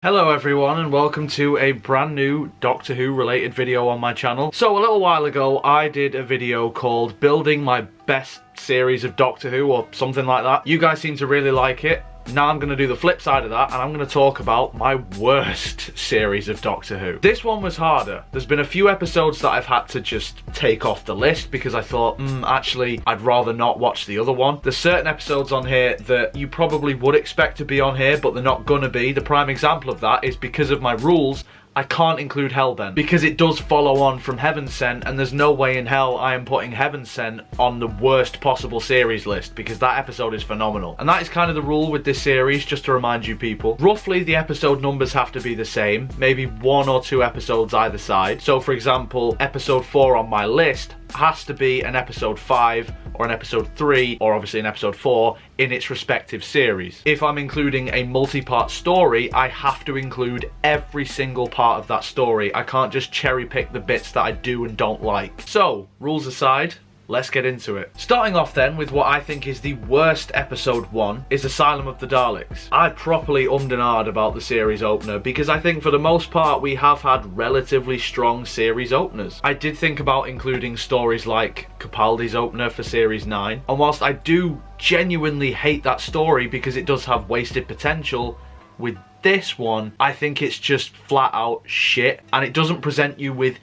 Hello everyone and welcome to a brand new Doctor Who related video on my channel. So a little while ago I did a video called Building My Best Series of Doctor Who or something like that. You guys seem to really like it. Now I'm going to do the flip side of that and I'm going to talk about my worst series of Doctor Who. This one was harder. There's been a few episodes that I've had to just take off the list because I thought, actually I'd rather not watch the other one. There's certain episodes on here that you probably would expect to be on here but they're not gonna be. The prime example of that is because of my rules I can't include Hellbent because it does follow on from Heaven Sent and there's no way in hell I am putting Heaven Sent on the worst possible series list because that episode is phenomenal. And that is kind of the rule with this series, just to remind you people. Roughly the episode numbers have to be the same, maybe 1 or 2 episodes either side. So for example, episode 4 on my list has to be an episode 5 or an episode 3 or obviously an episode 4 in its respective series. If I'm including a multi-part story, I have to include every single part of that story. I can't just cherry pick the bits that I do and don't like. So, rules aside, let's get into it. Starting off then with what I think is the worst episode 1 is Asylum of the Daleks. I properly ummed and ahed about the series opener because I think for the most part we have had relatively strong series openers. I did think about including stories like Capaldi's opener for series 9, and whilst I do genuinely hate that story because it does have wasted potential, with this one I think it's just flat out shit and it doesn't present you with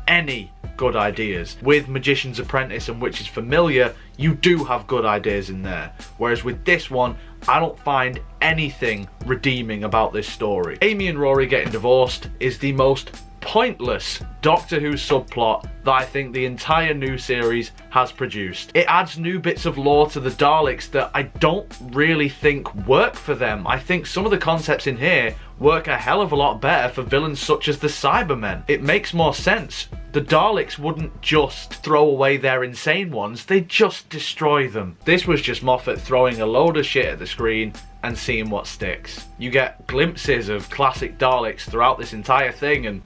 any good ideas. With Magician's Apprentice and Witch's Familiar, you do have good ideas in there. Whereas with this one, I don't find anything redeeming about this story. Amy and Rory getting divorced is the most pointless Doctor Who subplot that I think the entire new series has produced. It adds new bits of lore to the Daleks that I don't really think work for them. I think some of the concepts in here work a hell of a lot better for villains such as the Cybermen. It makes more sense. The Daleks wouldn't just throw away their insane ones, they'd just destroy them. This was just Moffat throwing a load of shit at the screen and seeing what sticks. You get glimpses of classic Daleks throughout this entire thing and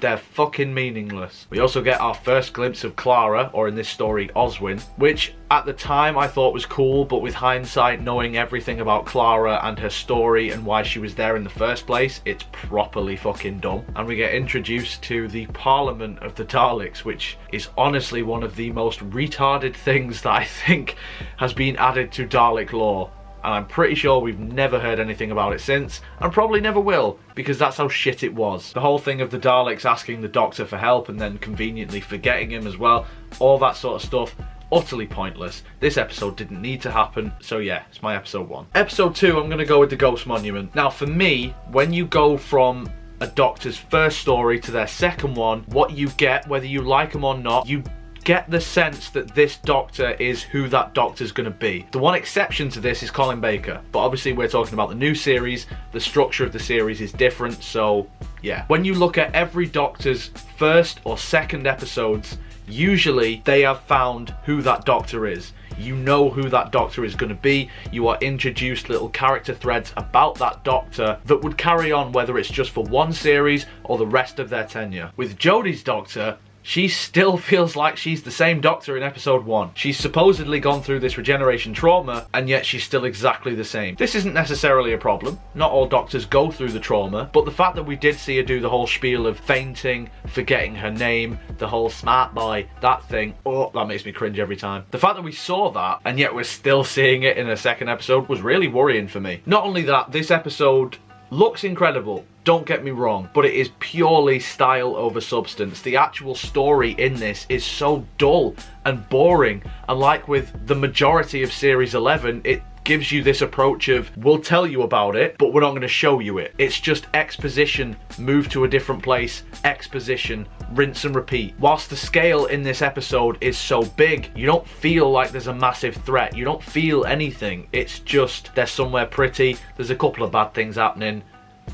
they're fucking meaningless. We also get our first glimpse of Clara, or in this story, Oswin, which at the time I thought was cool, but with hindsight, knowing everything about Clara and her story and why she was there in the first place, it's properly fucking dumb. And we get introduced to the Parliament of the Daleks, which is honestly one of the most retarded things that I think has been added to Dalek lore. And I'm pretty sure we've never heard anything about it since, and probably never will, because that's how shit it was. The whole thing of the Daleks asking the Doctor for help and then conveniently forgetting him as well, all that sort of stuff, utterly pointless. This episode didn't need to happen, so yeah, it's my episode 1. Episode 2, I'm going to go with the Ghost Monument. Now for me, when you go from a Doctor's first story to their second one, what you get, whether you like them or not, you get the sense that this Doctor is who that Doctor's going to be. The one exception to this is Colin Baker, but obviously we're talking about the new series. The structure of the series is different, so yeah. When you look at every Doctor's first or second episodes, usually they have found who that Doctor is. You know who that Doctor is going to be. You are introduced little character threads about that Doctor that would carry on whether it's just for one series or the rest of their tenure. With Jodie's Doctor, she still feels like she's the same Doctor in episode 1. She's supposedly gone through this regeneration trauma, and yet she's still exactly the same. This isn't necessarily a problem. Not all Doctors go through the trauma, but the fact that we did see her do the whole spiel of fainting, forgetting her name, the whole smart boy, that thing, oh, that makes me cringe every time. The fact that we saw that, and yet we're still seeing it in a second episode, was really worrying for me. Not only that, this episode looks incredible, don't get me wrong, but it is purely style over substance. The actual story in this is so dull and boring, and like with the majority of Series 11, it gives you this approach of, we'll tell you about it, but we're not going to show you it. It's just exposition, move to a different place, exposition, rinse and repeat. Whilst the scale in this episode is so big, you don't feel like there's a massive threat. You don't feel anything. It's just, they're somewhere pretty, there's a couple of bad things happening,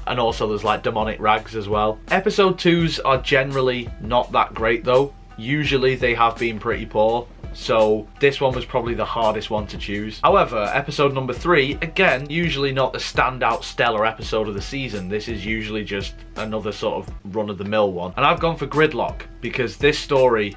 and also there's like demonic rags as well. Episode 2s are generally not that great though. Usually they have been pretty poor, so this one was probably the hardest one to choose. However, episode number 3, again, usually not the standout stellar episode of the season. This is usually just another sort of run-of-the-mill one. And I've gone for Gridlock, because this story,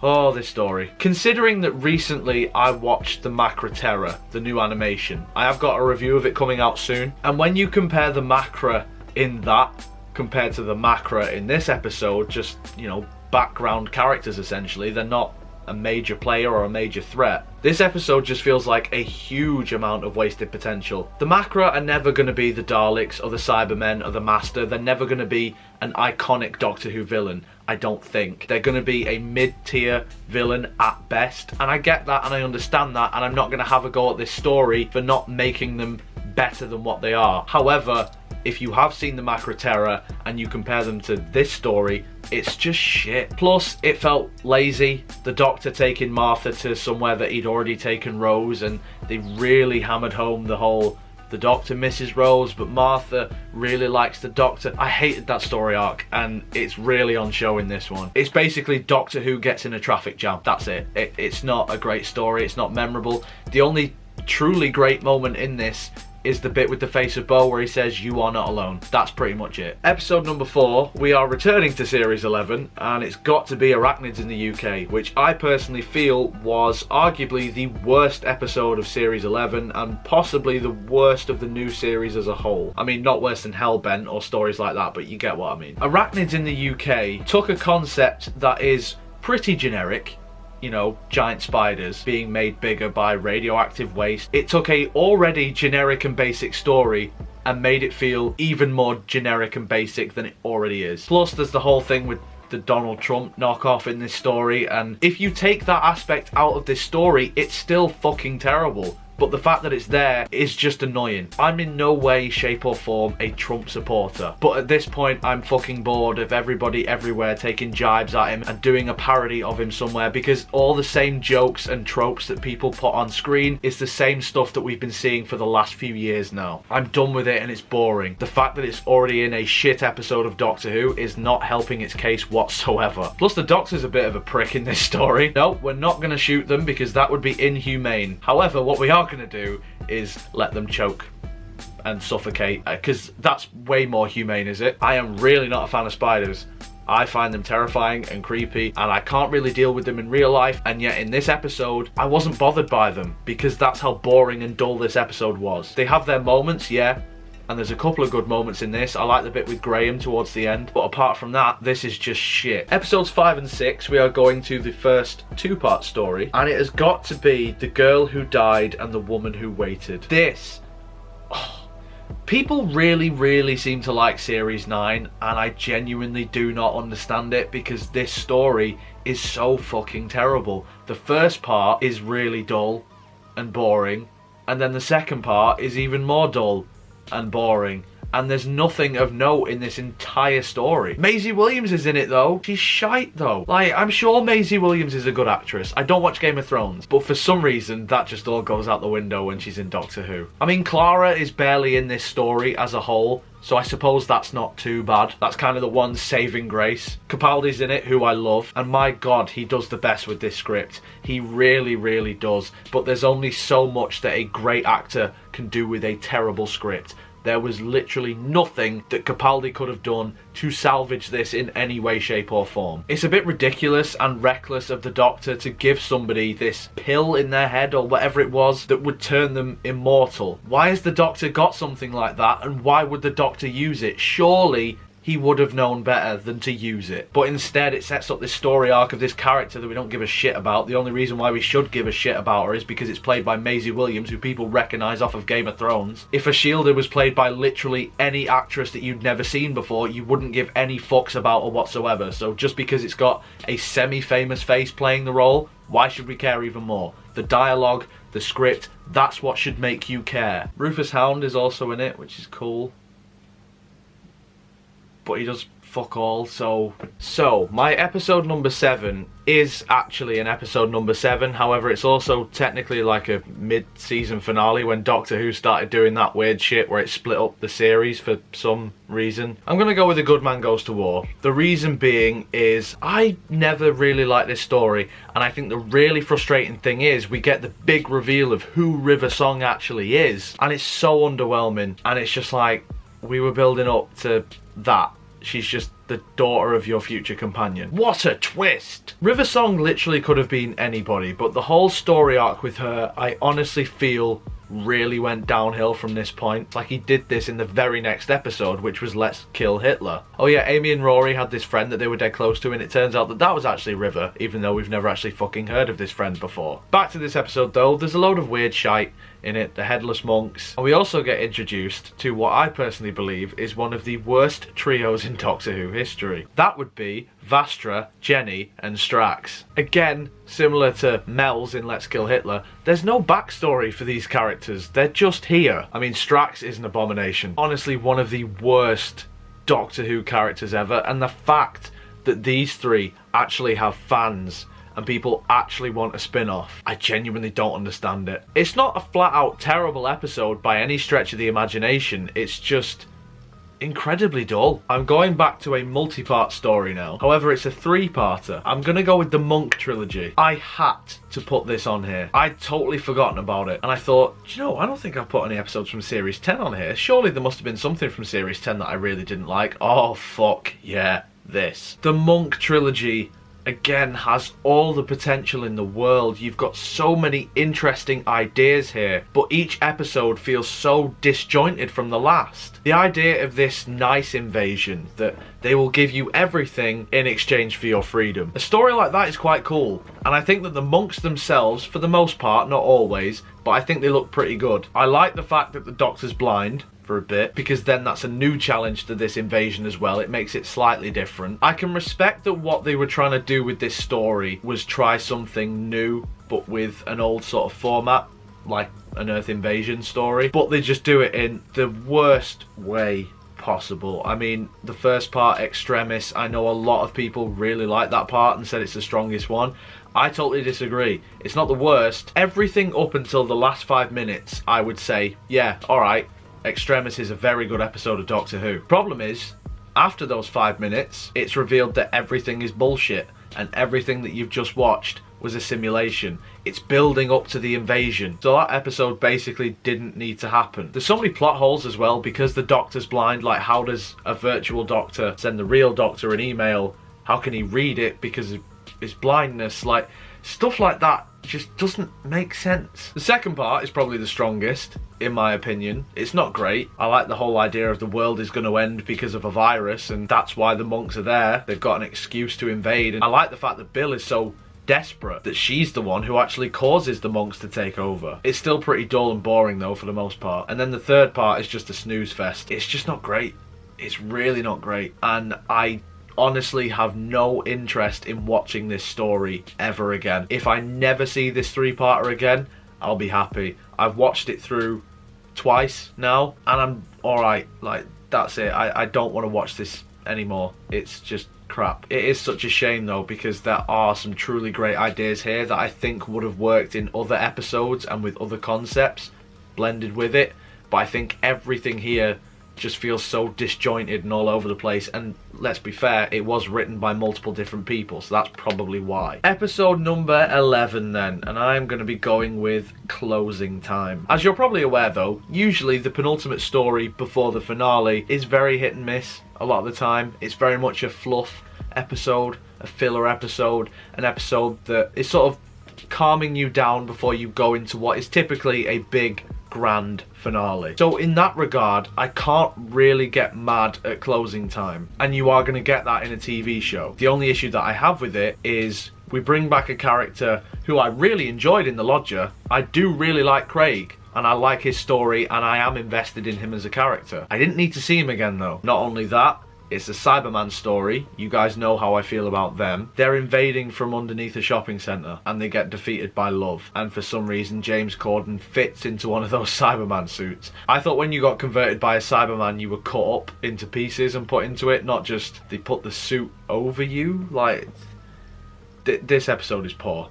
Oh, this story. Considering that recently I watched the Macra Terror, the new animation. I have got a review of it coming out soon. And when you compare the Macra in that compared to the Macra in this episode, just, you know, background characters essentially, they're not a major player or a major threat. This episode just feels like a huge amount of wasted potential. The Macra are never going to be the Daleks or the Cybermen or the Master. They're never going to be an iconic Doctor Who villain, I don't think. They're going to be a mid-tier villain at best, and I get that and I understand that, and I'm not going to have a go at this story for not making them better than what they are. However, if you have seen the Macra Terror and you compare them to this story, it's just shit. Plus, it felt lazy. The Doctor taking Martha to somewhere that he'd already taken Rose, and they really hammered home the whole the Doctor misses Rose, but Martha really likes the Doctor. I hated that story arc, and it's really on show in this one. It's basically Doctor Who gets in a traffic jam. That's it. It's not a great story. It's not memorable. The only truly great moment in this is the bit with the face of Bo where he says, "You are not alone." That's pretty much it. Episode number 4, we are returning to Series 11, and it's got to be Arachnids in the UK, which I personally feel was arguably the worst episode of Series 11, and possibly the worst of the new series as a whole. I mean, not worse than Hellbent or stories like that, but you get what I mean. Arachnids in the UK took a concept that is pretty generic, you know, giant spiders being made bigger by radioactive waste. It took a already generic and basic story and made it feel even more generic and basic than it already is. Plus, there's the whole thing with the Donald Trump knockoff in this story, and if you take that aspect out of this story, it's still fucking terrible. But the fact that it's there is just annoying. I'm in no way, shape or form a Trump supporter, but at this point I'm fucking bored of everybody everywhere taking jibes at him and doing a parody of him somewhere, because all the same jokes and tropes that people put on screen is the same stuff that we've been seeing for the last few years now. I'm done with it and it's boring. The fact that it's already in a shit episode of Doctor Who is not helping its case whatsoever. Plus, the Doctor's a bit of a prick in this story. No, we're not going to shoot them because that would be inhumane. However, what we are going to do is let them choke and suffocate, because that's way more humane, is it? I am really not a fan of spiders. I find them terrifying and creepy, and I can't really deal with them in real life, and yet in this episode I wasn't bothered by them because that's how boring and dull this episode was. They have their moments, yeah, and there's a couple of good moments in this. I like the bit with Graham towards the end, but apart from that, this is just shit. Episodes 5 and 6, we are going to the first 2-part story, and it has got to be The Girl Who Died and the Woman Who Waited. This, people really seem to like Series 9, and I genuinely do not understand it, because this story is so fucking terrible. The first part is really dull and boring, and then the second part is even more dull and boring, and there's nothing of note in this entire story. Maisie Williams is in it though. She's shite though. Like, I'm sure Maisie Williams is a good actress. I don't watch Game of Thrones, but for some reason that just all goes out the window when she's in Doctor Who. I mean, Clara is barely in this story as a whole, so I suppose that's not too bad. That's kind of the one saving grace. Capaldi's in it, who I love, and my god, he does the best with this script. He really does, but there's only so much that a great actor can do with a terrible script. There was literally nothing that Capaldi could have done to salvage this in any way, shape or form. It's a bit ridiculous and reckless of the Doctor to give somebody this pill in their head or whatever it was that would turn them immortal. Why has the Doctor got something like that, and why would the Doctor use it? Surely he would have known better than to use it. But instead it sets up this story arc of this character that we don't give a shit about. The only reason why we should give a shit about her is because it's played by Maisie Williams, who people recognise off of Game of Thrones. If Ashilda was played by literally any actress that you'd never seen before, you wouldn't give any fucks about her whatsoever. So just because it's got a semi-famous face playing the role, why should we care even more? The dialogue, the script, that's what should make you care. Rufus Hound is also in it, which is cool, but he does fuck all. So my episode number 7 is actually an episode number 7. However, it's also technically like a mid-season finale when Doctor Who started doing that weird shit where it split up the series for some reason. I'm gonna go with A Good Man Goes to War. The reason being is I never really liked this story, and I think the really frustrating thing is we get the big reveal of who River Song actually is, and it's so underwhelming, and it's just like, we were building up to that, she's just the daughter of your future companion. What a twist! River Song literally could have been anybody, but the whole story arc with her, I honestly feel really went downhill from this point. It's like he did this in the very next episode, which was Let's Kill Hitler. Oh yeah, Amy and Rory had this friend that they were dead close to, and it turns out that that was actually River, even though we've never actually fucking heard of this friend before. Back to this episode though, there's a load of weird shite in it, the Headless Monks, and we also get introduced to what I personally believe is one of the worst trios in Doctor Who history. That would be Vastra, Jenny, and Strax. Again, similar to Mel's in Let's Kill Hitler, there's no backstory for these characters, they're just here. I mean, Strax is an abomination. Honestly, one of the worst Doctor Who characters ever, and the fact that these three actually have fans and people actually want a spin-off, I genuinely don't understand it. It's not a flat-out terrible episode by any stretch of the imagination, it's just incredibly dull. I'm going back to a multi-part story now. However, it's a three-parter. I'm gonna go with the Monk Trilogy. I had to put this on here. I'd totally forgotten about it, and I thought, do you know, I don't think I've put any episodes from Series 10 on here. Surely there must have been something from Series 10 that I really didn't like. Oh, fuck, yeah, this. The Monk Trilogy again has all the potential in the world. You've got so many interesting ideas here, but each episode feels so disjointed from the last. The idea of this nice invasion that they will give you everything in exchange for your freedom. A story like that is quite cool, and I think that the monks themselves, for the most part, not always, but I think they look pretty good. I like the fact that the Doctor's blind for a bit, because then that's a new challenge to this invasion as well. It makes it slightly different. I can respect that what they were trying to do with this story was try something new, but with an old sort of format, like an Earth invasion story, but they just do it in the worst way possible. I mean, the first part, Extremis, I know a lot of people really like that part and said it's the strongest one. I totally disagree. It's not the worst. Everything up until the last 5 minutes, I would say, yeah, alright, Extremis is a very good episode of Doctor Who. Problem is, after those 5 minutes, it's revealed that everything is bullshit, and everything that you've just watched was a simulation. It's building up to the invasion. So that episode basically didn't need to happen. There's so many plot holes as well, because the Doctor's blind. Like, how does a virtual Doctor send the real Doctor an email? How can he read it because of his blindness? Like, stuff like that just doesn't make sense. The second part is probably the strongest, in my opinion. It's not great. I like the whole idea of the world is going to end because of a virus, and that's why the monks are there. They've got an excuse to invade, and I like the fact that Bill is so desperate that she's the one who actually causes the monks to take over. It's still pretty dull and boring though for the most part. And then the third part is just a snooze fest. It's just not great. It's really not great, and I honestly have no interest in watching this story ever again. If I never see this three-parter again, I'll be happy. I've watched it through twice now, and I'm alright. Like, that's it. I don't want to watch this anymore. It's just crap. It is such a shame though, because there are some truly great ideas here that I think would have worked in other episodes and with other concepts blended with it, but I think everything here just feels so disjointed and all over the place, and let's be fair, it was written by multiple different people, so that's probably why. Episode number 11 then, and I'm going to be going with Closing Time. As you're probably aware though, usually the penultimate story before the finale is very hit and miss a lot of the time. It's very much a fluff episode, a filler episode, an episode that is sort of calming you down before you go into what is typically a big grand finale. So in that regard, I can't really get mad at Closing Time, and you are going to get that in a TV show. The only issue that I have with it is we bring back a character who I really enjoyed in The Lodger. I do really like Craig, and I like his story, and I am invested in him as a character. I didn't need to see him again though. Not only that, it's a Cyberman story. You guys know how I feel about them. They're invading from underneath a shopping centre, and they get defeated by love. And for some reason, James Corden fits into one of those Cyberman suits. I thought when you got converted by a Cyberman, you were cut up into pieces and put into it, not just they put the suit over you. Like, this episode is poor.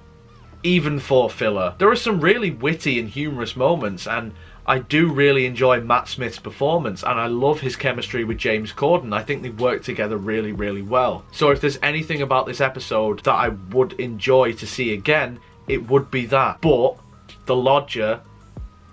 Even for filler. There are some really witty and humorous moments, and I do really enjoy Matt Smith's performance, and I love his chemistry with James Corden. I think they work together really, really well. So if there's anything about this episode that I would enjoy to see again, it would be that. But The Lodger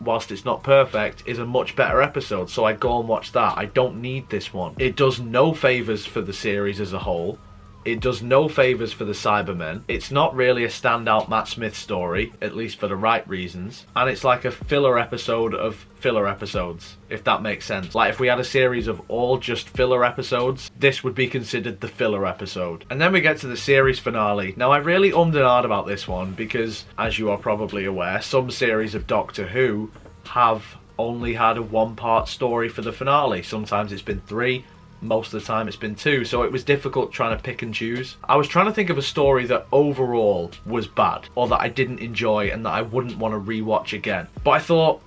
whilst it's not perfect, is a much better episode, so I go and watch that. I don't need this one. It does no favours for the series as a whole. It does no favours for the Cybermen. It's not really a standout Matt Smith story, at least for the right reasons. And it's like a filler episode of filler episodes, if that makes sense. Like if we had a series of all just filler episodes, this would be considered the filler episode. And then we get to the series finale. Now I really ummed and ahed about this one because, as you are probably aware, some series of Doctor Who have only had a one-part story for the finale. Sometimes it's been 3. Most of the time it's been 2, so it was difficult trying to pick and choose. I was trying to think of a story that overall was bad, or that I didn't enjoy and that I wouldn't want to rewatch again. But I thought,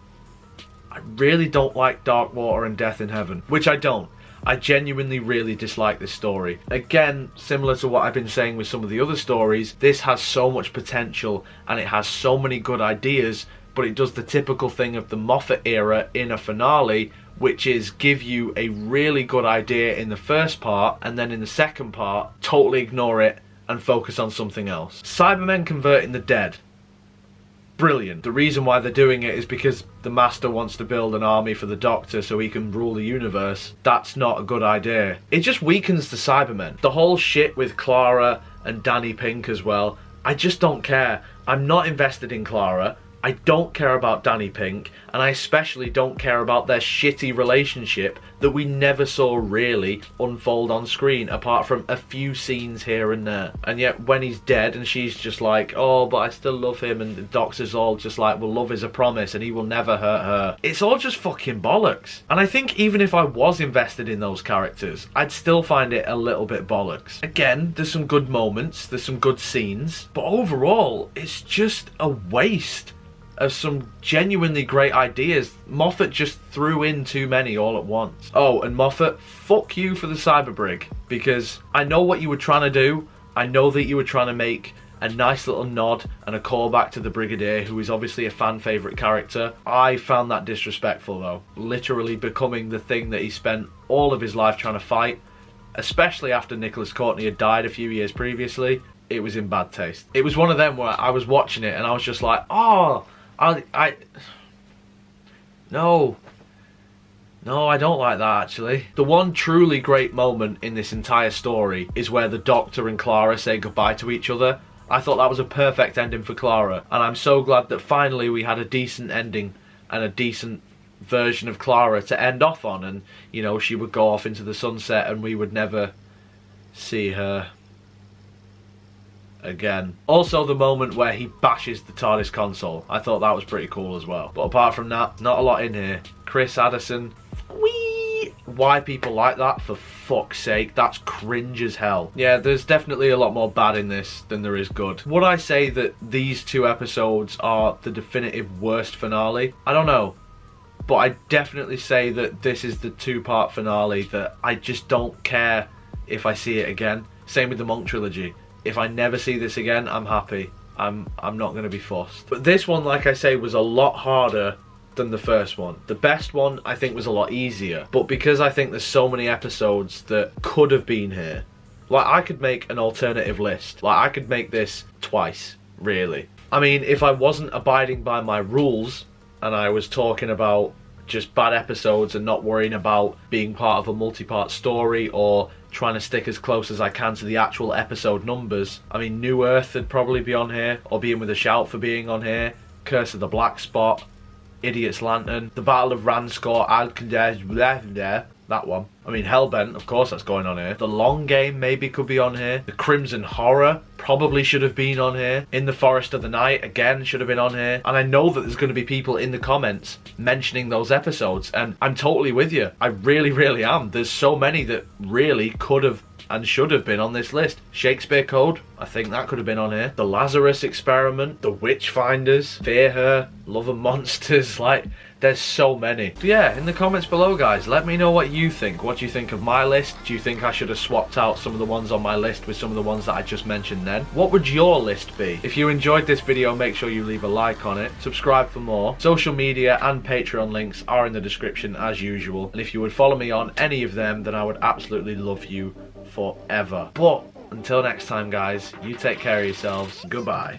I really don't like Dark Water and Death in Heaven, which I don't. I genuinely really dislike this story. Again, similar to what I've been saying with some of the other stories, this has so much potential and it has so many good ideas, but it does the typical thing of the Moffat era in a finale, which is give you a really good idea in the first part and then in the second part totally ignore it and focus on something else. Cybermen converting the dead. Brilliant. The reason why they're doing it is because the Master wants to build an army for the Doctor so he can rule the universe. That's not a good idea. It just weakens the Cybermen. The whole shit with Clara and Danny Pink as well, I just don't care. I'm not invested in Clara. I don't care about Danny Pink, and I especially don't care about their shitty relationship that we never saw really unfold on screen, apart from a few scenes here and there. And yet when he's dead and she's just like, oh, but I still love him, and the Doctor's all just like, well, love is a promise and he will never hurt her. It's all just fucking bollocks. And I think even if I was invested in those characters, I'd still find it a little bit bollocks. Again, there's some good moments, there's some good scenes, but overall, it's just a waste of some genuinely great ideas. Moffat just threw in too many all at once. Oh, and Moffat, fuck you for the Cyberbrig, because I know what you were trying to do. I know that you were trying to make a nice little nod and a callback to the Brigadier, who is obviously a fan favourite character. I found that disrespectful though, literally becoming the thing that he spent all of his life trying to fight, especially after Nicholas Courtney had died a few years previously. It was in bad taste. It was one of them where I was watching it and I was just like, oh, no, I don't like that actually. The one truly great moment in this entire story is where the Doctor and Clara say goodbye to each other. I thought that was a perfect ending for Clara, and I'm so glad that finally we had a decent ending and a decent version of Clara to end off on, and you know, she would go off into the sunset and we would never see her again. Also the moment where he bashes the TARDIS console, I thought that was pretty cool as well. But apart from that, not a lot in here. Chris Addison, whee! Why people like that, for fuck's sake, that's cringe as hell. Yeah, there's definitely a lot more bad in this than there is good. Would I say that these 2 episodes are the definitive worst finale? I don't know. But I definitely say that this is the 2-part finale that I just don't care if I see it again. Same with the Monk Trilogy. If I never see this again, I'm happy. I'm not going to be fussed. But this one, like I say, was a lot harder than the first one. The best one, I think, was a lot easier. But because I think there's so many episodes that could have been here, like I could make an alternative list. Like I could make this twice, really. I mean, if I wasn't abiding by my rules and I was talking about just bad episodes and not worrying about being part of a multi-part story or trying to stick as close as I can to the actual episode numbers, I mean, New Earth would probably be on here, or Being with a Shout for being on here, Curse of the Black Spot, Idiot's Lantern, The Battle of Ranscore, Alcadez, that one. I mean, Hellbent, of course that's going on here. The Long Game maybe could be on here. The Crimson Horror probably should have been on here. In the Forest of the Night, again, should have been on here. And I know that there's going to be people in the comments mentioning those episodes, and I'm totally with you. I really, really am. There's so many that really could have and should have been on this list. Shakespeare Code, I think that could have been on here. The Lazarus Experiment, The Witchfinders, Fear Her, Love and Monsters, like, there's so many. But yeah, in the comments below, guys, let me know what you think. What do you think of my list? Do you think I should have swapped out some of the ones on my list with some of the ones that I just mentioned then? What would your list be? If you enjoyed this video, make sure you leave a like on it. Subscribe for more. Social media and Patreon links are in the description as usual. And if you would follow me on any of them, then I would absolutely love you forever. But until next time, guys, you take care of yourselves. Goodbye.